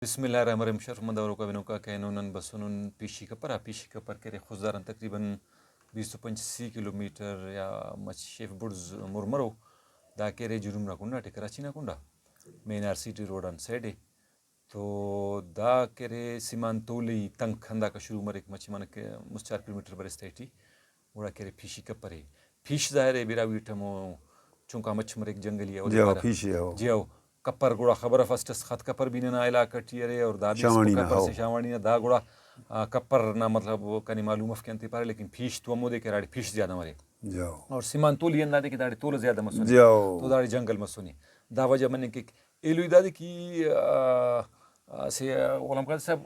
Bismillahirrahmanirrahim. Sharmanda ka binuka kainunan basunun pishika par kere khuzdaran takriban 250 kilometer ya machef burz murmaro da kere jurum rakunda te Karachi nakunda main city road on side तो दा केरे सीमांतोली तंग खंदा का शुरू मरे मची मन के मुस 4 किलोमीटर बरे स्टेटी उड़ा केरे फिशी का परे फिश जाहिर है बिरा वीटमो चुंका मच मरे जंगली है जियो फिश है वो जियो कपर गुड़ा खबर फर्स्ट खत कपर भी ना इलाका टियरे और दादी कपर से शावानी ना दा गुड़ा कपर ना मतलब वो कनी मालूम अफ के अंते पारे लेकिन फिश तो मोदे के राड़ी फिश ज्यादा मरे जियो और सीमांतोली अंदाजे के दाड़ी तोल ज्यादा मसुनी जियो तो दाड़ी जंगल मसुनी दा वजह मने के एलु दादी की से ओलम का सब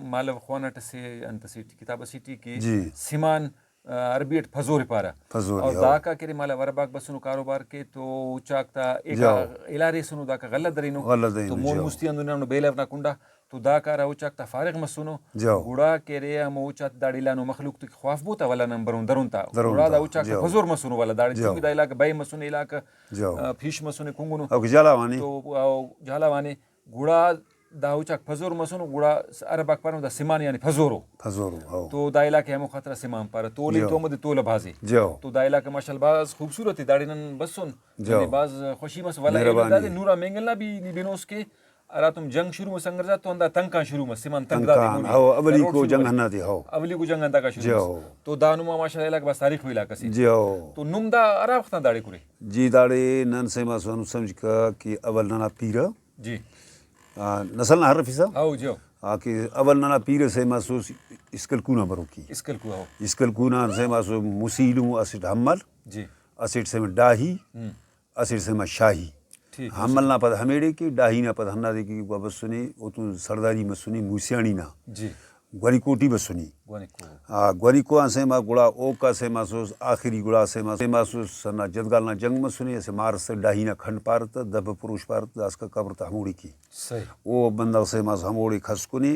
मालव ख्वानट से अंत सिटी किताब सिटी की सीमान अरबियट फजोर पारा और दाका के माला वरबाग बसुनु कारोबार के तो उचाकता एक इलारे सुनु दाका गलत दरिनो तो मोन मुस्ती अंदुना बेलव ना कुंडा तो दाका रा उचाकता फारिग मसुनो गुड़ा के रे हम उचात दाड़ीलानो मखलूक तो खौफ बोता वाला नंबर दरुनता गुड़ा दा उचाकता फजोर मसुनो वाला दाड़ी तो दा इलाका बाई मसुनो इलाका फिश मसुने कुंगुनो अब जालावानी तो जालावानी गुड़ा दाउचाक फजोर मसुनो गुड़ा अरबाग पर दा सिमान यानी फजोरो तो दा इलाके हम खतरा सिमान पर तोली तो मद तोला भाजी तो दा इलाके माशाल्लाह बाज खूबसूरत दाड़ीनन बसुन यानी बाज खुशी मस वाला दादे नूरा मेंगला भी निबिनोस के अरा तुम जंग शुरू में संगरजा तो अंदा तंका शुरू में सिमान तंगदा दे हो अवली को जंग हन्ना दे हो अवली को जंग अंदा का शुरू तो दानुमा माशाल्लाह इलाके बस तारीख हुई इलाका से तो नुमदा अरा वक्त दाड़ी कुरे जी दाड़े नन से मा सोनु समझ का कि अवल नना पीर जी नस्ल ना हर फिसा आओ जो कि अवल नना पीर से महसूस इसकल कुना बरो की इसकल कुना से महसूस मुसीलू असिड हमल जी असिड से में डाही असिड से में शाही हमल ना पद हमेड़े की डाही ना पद हन्ना दे की बस सुनी वो तू सरदारी में सुनी मुसियाणी ना जी ग्वारिकोटी बस सुनी ग्वारिको से मा गुड़ा ओ का से महसूस आखिरी गुड़ा से महसूस सना जदगाल ना जंग में सुनी ऐसे मार से डाही ना खंड पारत दब पुरुष पारत दास का कब्र था हमोड़ी की सही वो बंदा से महसूस हमोड़ी खसकुनी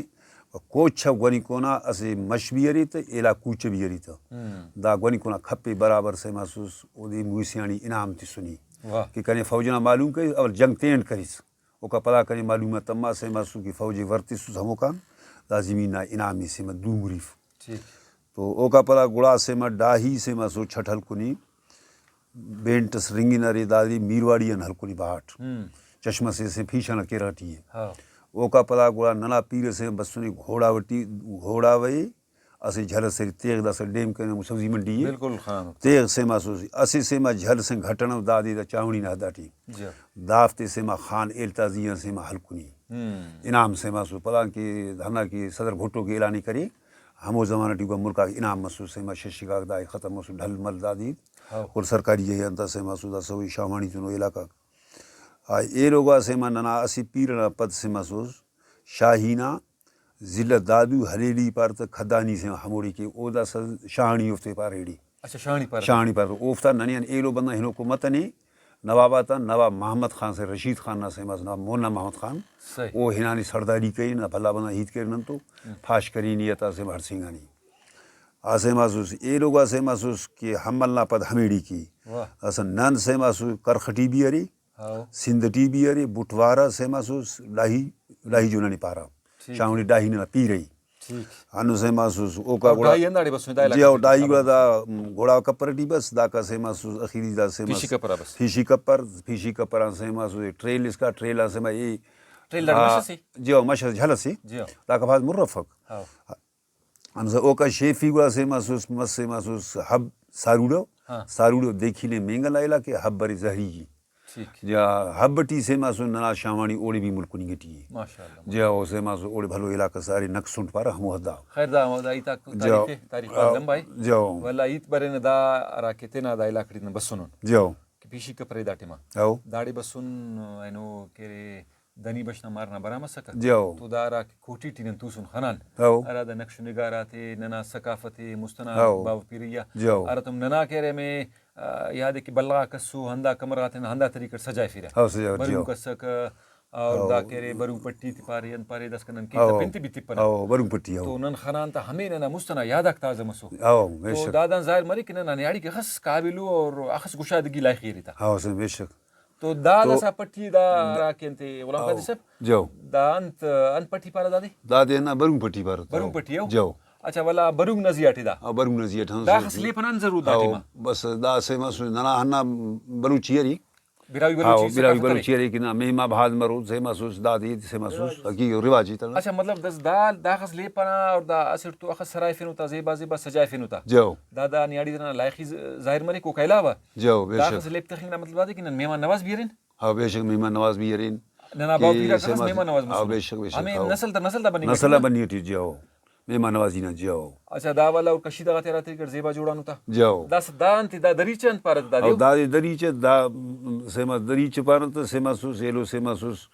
कोच ग्वारिको ना ऐसे मशबियरी तो एला कूच बियरी तो दा ग्वारिको ना खप्पे बराबर से महसूस ओदी मुसियाणी इनाम थी सुनी कि कने फौजना मालूम करी और जंग तेंड करीस ओका पता कने मालूम तम्मा से महसूस की फौजी वर्ती सुस हमोकान लाजिमीना इनामी से मैं दूंगरीफ तो ओका पला गुड़ा से मैं डाही से मैं सो छठल कुनी बेंटस रिंगिनरी दादी मीरवाड़ी अन हलकुनी बाट चश्मा से फीशन के रहती है ओका पला गुड़ा नला पीर से बसुनी घोड़ा वही असी झल से तेग दस डेम के सब्जी मंडी है बिल्कुल खान तेग से महसूस असी से मैं झल से घटन दादी दा चावणी ना दाटी दाफ्ते से मैं खान एलताजिया से मैं हलकुनी इनाम से महसूस पता कि धना की सदर भुट्टो की ऐलानी करी हमो जमाना टी को मुल्क का इनाम महसूस से मैं शिशिका दाई खत्म महसूस ढल मल दादी और सरकारी ये अंत से महसूस सभी शावानी चुनो इलाका ये लोगा से मैं नना असी पीर पद से महसूस शाहीना जिला दादू हरेली पर तो खदानी से हमोड़ी की ओदा शाहनी उफ्ते पार रेडी अच्छा शाहनी पर उफ्ता ननियन एलो बंदा हिनो को मतनी नवाबाता नवाब मोहम्मद खान से रशीद खान ना से मजना मोना मोहम्मद खान वो हिनानी सरदारी कई ना भला बना हित कर तो फाश करी नियता से भर सिंगानी आसे महसूस ए लोग आसे महसूस कि हमल ना पद हमेड़ी की असन नन से महसूस करखटी भी अरी सिंधटी भी अरी बुटवारा से महसूस लाही जो नहीं पारा शावनी डाही ना पी रही अनु से महसूस ओका घोड़ा जियो डाही गुड़ा घोड़ा कपरटी बस दाका से महसूस अखीरी दा से फीशी कपर से महसूस ट्रेल इसका ट्रेल से मैं ये जियो मशर झलसी दाका भाज मुर्रफक हमसे ओका शेफी गुड़ा से महसूस हब सारूड़ो देखी ले मेंगल आइला के हब बरी जहरी जी जा हब्बटी से मासु नना शावानी ओड़ी भी मुल्कुनी गटी माशाल्लाह जा ओसे मासु ओड़ी भलो इलाका सारी नक्सुंट पर हम हदा खैर दा मोदा इता तारीख लंबाई जाओ वला इत बरे न दा रा केतेना दा इलाकड़ी न बसुन जाओ कि पीशी कपरे दाटेमा दाड़ी बसुन एनो केरे दनी बशना मारना बरामा सका तो दारा की कोटी टिनन तुसुन खनान अरा दा नक्श निगाराते नना सकाफते मुस्तना बाव पिरिया अरा तुम नना केरे में याद है कि बल्ला कसु हंदा कमराते हंदा तरीके सजाए फिर बरू कसक और दा केरे बरू पट्टी तिपारे अन पारे दस कनन की तपिंती भी तिपना बरू पट्टी तो नन खनान ता हमें नना मुस्तना याद अकता जमसो तो दादा जाहिर मरी कि नना याड़ी के खस काबिलु और अखस गुशादगी लायक था से बेशक तो दा सा पट्टी दा राकेंते उलम का सब जो दा अंत पट्टी पारा दादी दादे ना बरुंग पट्टी पर बरुंग पट्टी हो जो अच्छा वाला बरुंग नजियाटी दा बरुंग नजिया ठन दा खसले पनान जरूर दाटी मा बस दा से मस नना हन्ना बरुचियरी बिरावी हाँ बरुची बिरावी बरुचियरी कि ना मेमा भाद मरो से महसूस दादी से महसूस की रिवाजी तना अच्छा मतलब दस दा खसले पना और दा असर तो अखस सराय फिनुता जेबा जेबा सजाय फिनुता जो दादा नियाड़ी तना लायकी जाहिर मरे को कैलावा जो दा बेशक खसले तखिना मतलब दादी कि मेहमान नवाज बियरिन हाँ बेशक मेहमान नवाज भी यरीन नना बाव पीरा खस मेहमान नवाज हाँ मुसलमान बेशक बेशक हमें नस्ल दा बनी नस्ला बनी थी जो मेहमान नवाजी ना जो अच्छा दा वाला और कशीदा का तेरा तरीके जेबा जोड़ानु था जो दा अंति दा दरीचन पारत दा और दादी दरीचे दा सेमा दरीचे पारत सेमा सुस एलो सेमा सुस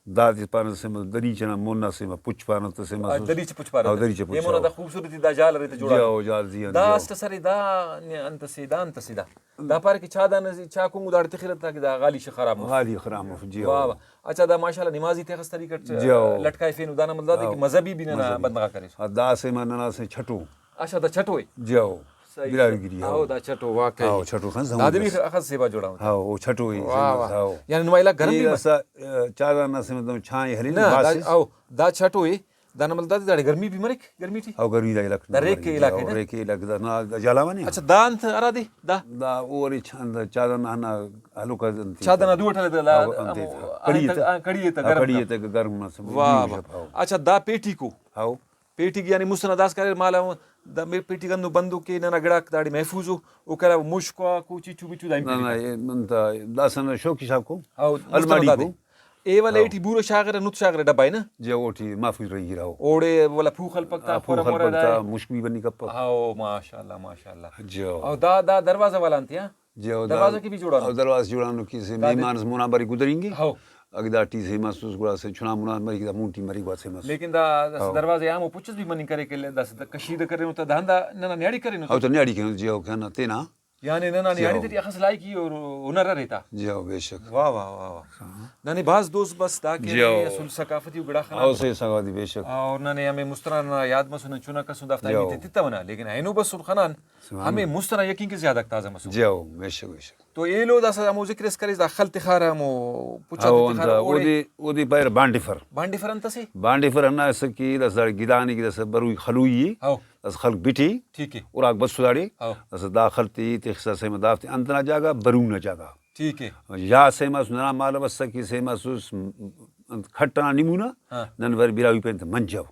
दादी पारत सेमा दरीचे ना मोना सेमा पुच पारत सेमा सुस दरीच पुछ पारत और दरीचे पुच ये मोना दा खूबसूरती दा जाल रहते जोड़ा जो जाल जी दा अस्त सरी दा अंत सीधा दा पार की छादा न छा को उदार तखिरत था कि दा गाली से खराब हो गाली खराब हो जी वाह वाह अच्छा दा माशाल्लाह नमाजी थे खस तरीके लटकाए फेन उदाना मतलब कि मजहबी भी ना बंदगा करे दा सेमा नना से छटो अच्छा दा छटो जो बिरावी गिरी आओ दा छटो वाकई आओ छटो खान दादी भी अखस सेवा जोड़ा हाँ वो छटो ही वाह वाह आओ यानी नुमाइला गरम भी ऐसा चादा ना से मतलब छाई हरी ना बास आओ दा छटो ही दाना मतलब दादी दाड़ी गर्मी भी मरे गर्मी थी और गर्मी दा इलाका दा रेक के इलाके ना रेक के इलाका ना जलावा नहीं अच्छा दांत अरादी दा दा और छंद चादा ना ना आलू का छादा ना दुवटले दा कड़ी तक गर्म ना सब वाह वाह अच्छा दा पेटी को आओ पेटी की यानी मुसना दास करे माला दा मे पेटी गंदु बंदू के ना गड़ा दाड़ी महफूज हो ओ करा मुश्को कुची चुबिचु दाई ना ना ये मनता दासन शौकी साहब को आओ अलमारी को ए वाला एठी बुरो शागर नुत शागर डब्बा है ना जे ओठी माफी रही रहो ओड़े वाला फूखल पक्का फोरा मोरा दा मुश्किल बनी कप आओ माशाल्लाह जो और दा दरवाजा वाला अंतिया जो दरवाजा की भी जोड़ा और दरवाजा जुड़ानो की से मेहमान मुनाबरी गुजरेंगे आओ अगदा टी से महसूस गुड़ा से चुना मुना मरी की मूंटी मरी गुआ से महसूस लेकिन दा दरवाजे आम पुछस भी मनी करे के ले दस कशीद करे नो ता धंधा ना न्याड़ी करे नो और तो न्याड़ी के जो कहना तेना यानी ना न्याड़ी तेरी अखस लाई की और हुनर रहता जो बेशक वाह वाह वाह नानी बाज दोस्त बस दा के सुल सकाफती उगड़ा खाना और से सगादी बेशक और नाने हमें मुस्तरा याद मसुन चुना का सुदाफ्ता में तित्ता बना लेकिन हैनो बस सुल खानान हमें मुस्तरा यकीन के ज्यादा ताजा मसु जो बेशक बेशक तो ये लो दास मो जिक्र करे दाखल तिखारा मो पुछा तिखारा ओदी पैर बांडी फरन तसे बांडी फर ना सकी दस गिदानी की दस बरु खलुई दस खल बिठी ठीक है और आग बस सुदाड़ी दस दाखलती तिखसा से मदाफती अंतना जागा बरू न जागा ठीक है या से मस ना माल बस सकी से महसूस खट्टा निमुना नन वर बिरावी पे मंजव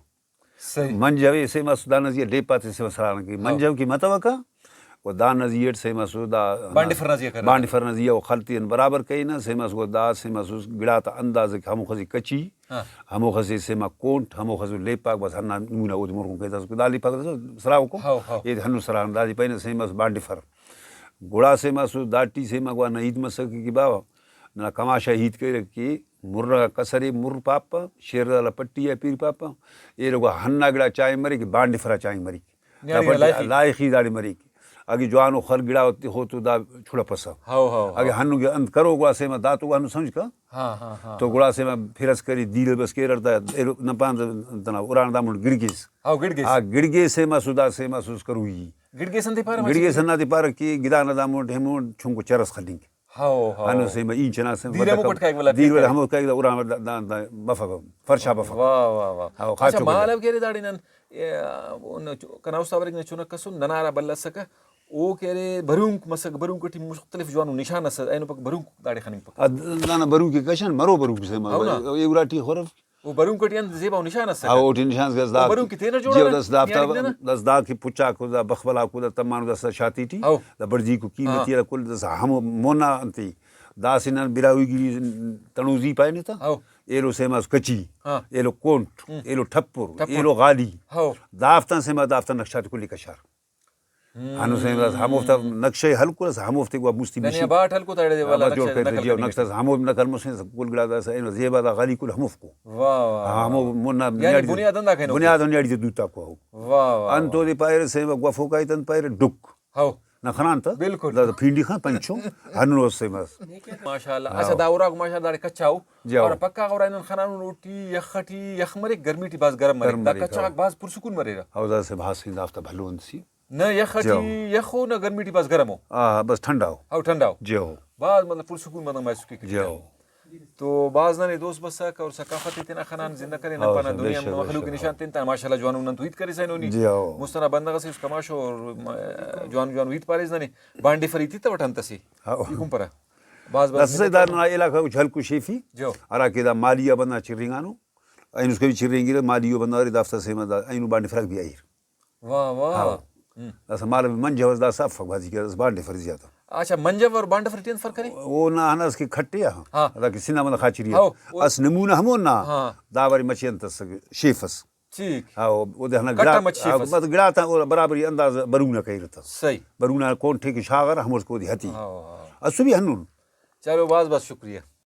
सही मंजव से मस दाना जी लेपाते से सरान की मंजव की मतवका वो दान नज़ियत से मसूदा बांडी फरनजिया वो खलती बराबर कही ना से मस वो दा से मसूस गिड़ा ता अंदाज के हमो खसी कच्ची हमो खसी से मा कोंट हमो खसु लेपाक बस हन्ना मुना वो मुरको कहता उसको दाली पाक सराव को ये हन्नु सरान दादी पहले से मस बांडी फर गुड़ा से मसु दाटी से मगवा न ईद मस की बाबा ना कमाशा ईद के की मुर्रा कसरे मुर पापा शेर वाला पट्टी है पीर पापा ये लोग हन्ना गिड़ा चाय मरी की बांडी फरा चाय मरी लायकी दाड़ी मरी आगे जवानो खल गिड़ा हो तो दा छुड़ा पसा आगे हनु के अंत करो गुड़ा से मैं दा तो हनु समझ का तो गुड़ा से मैं फिरस करी दील बस के रता न पान तना उड़ान दा मुड़ गिरगिस गिरगे से मैं सुदा से महसूस करूई गिरगे संति पार की गिदा न दा मुड़ हेमो छुंको चरस खलिंग हनु से मैं इंचना से दीर हम का उड़ान दा बफा फरशा बफा वाह वाह वाह अच्छा मालव के दाड़ी नन कनाउ सावरिक ने चुना कसुन ननारा बल्ला सका ओ केरे बरुंक मसक बरुंक टी मुख्तलिफ जवानु निशान अस एनो पक बरुंक दाड़ी खनिंग पक दाना बरुंक के कशन मरो बरुंक से मा एउराटी खरफ वो बरुंक टी अन जेबा निशान अस आ ओ टी निशान गस दा बरुंक तेना जोड़ा दस दा की पुचा को दा बखबला को दा तमान दस छाती टी दा बरजी को कीमती रा कुल दस हम मोना अंती दासिन बिरावी तणुजी पाए ने ता एलो से मस कची एलो कोंट एलो ठप्पुर एलो गाली दाफ्ता से मा दाफ्ता नक्शा कुली कशार हनु से हम उफ्ता नक्शे हल्को हम उफ्ते को मुस्ती नहीं बाट हल्को ताड़े दे वाला नक्शा करते जियो नक्शा हम नकल मुसे कुल गला दा से जेबा दा गाली कुल हम उफको वाह वाह हम मोना बुनियाद अंदा कहनो बुनियाद न्याडी दूता को वाह वाह अंतो दे पायर से गफो काई तन पायर डुक हाउ नखनान ता बिल्कुल दा फिंडी खा पंचो हनु से मस माशाल्लाह अच्छा दाउरा को माशाल्लाह कच्चाओ और पक्का और इन खनान रोटी यखटी यखमरे गर्मी टी बास गरम मरे दा कच्चा बास पुरसुकुन मरे हौजा से भास दाफ्ता भलोन सी न यखटी यखो न गर्मी टी बस गर्म हो बस ठंडा हो और ठंडा हो जो हो बाद मतलब पुरसुकून मतलब महसूस की जो तो बाज ना दोस्त बसक और सकाफत इतना खनान जिंदा करे न पाना दुनिया में मखलूक निशान तीन ता माशाल्लाह जवान उन तुइत करे सैनोनी मुस्तना बंदा से उसका माशो और जवान जवान उइत पारेज ने बांडी फरीती त वठन तसी इकुम पर बाज रसदार ना इलाका उछल ku shefi जो ara keda maliya bana chirringano ainu ska chirringi maliyo bana ri daftar se ma ainu bandi frak bi ayir वाह वाह asa mal man jawaz da saf bazi ke bandi frak ziyada अच्छा मंजव और bond फरीतियन फर्क करे वो ना हनस की खट्टे हाँ अदा कि सिना मन खाचिरी अस नमूना हमो ना दावरी मचियन तस शेफस ठीक हाँ वो दे हना गड़ा मत गड़ा था वो बराबरी अंदाज बरूना कही रहता सही बरूना कौन ठेक शागर हम उसको दी हती असुबी हनुन चलो बाज बाज शुक्रिया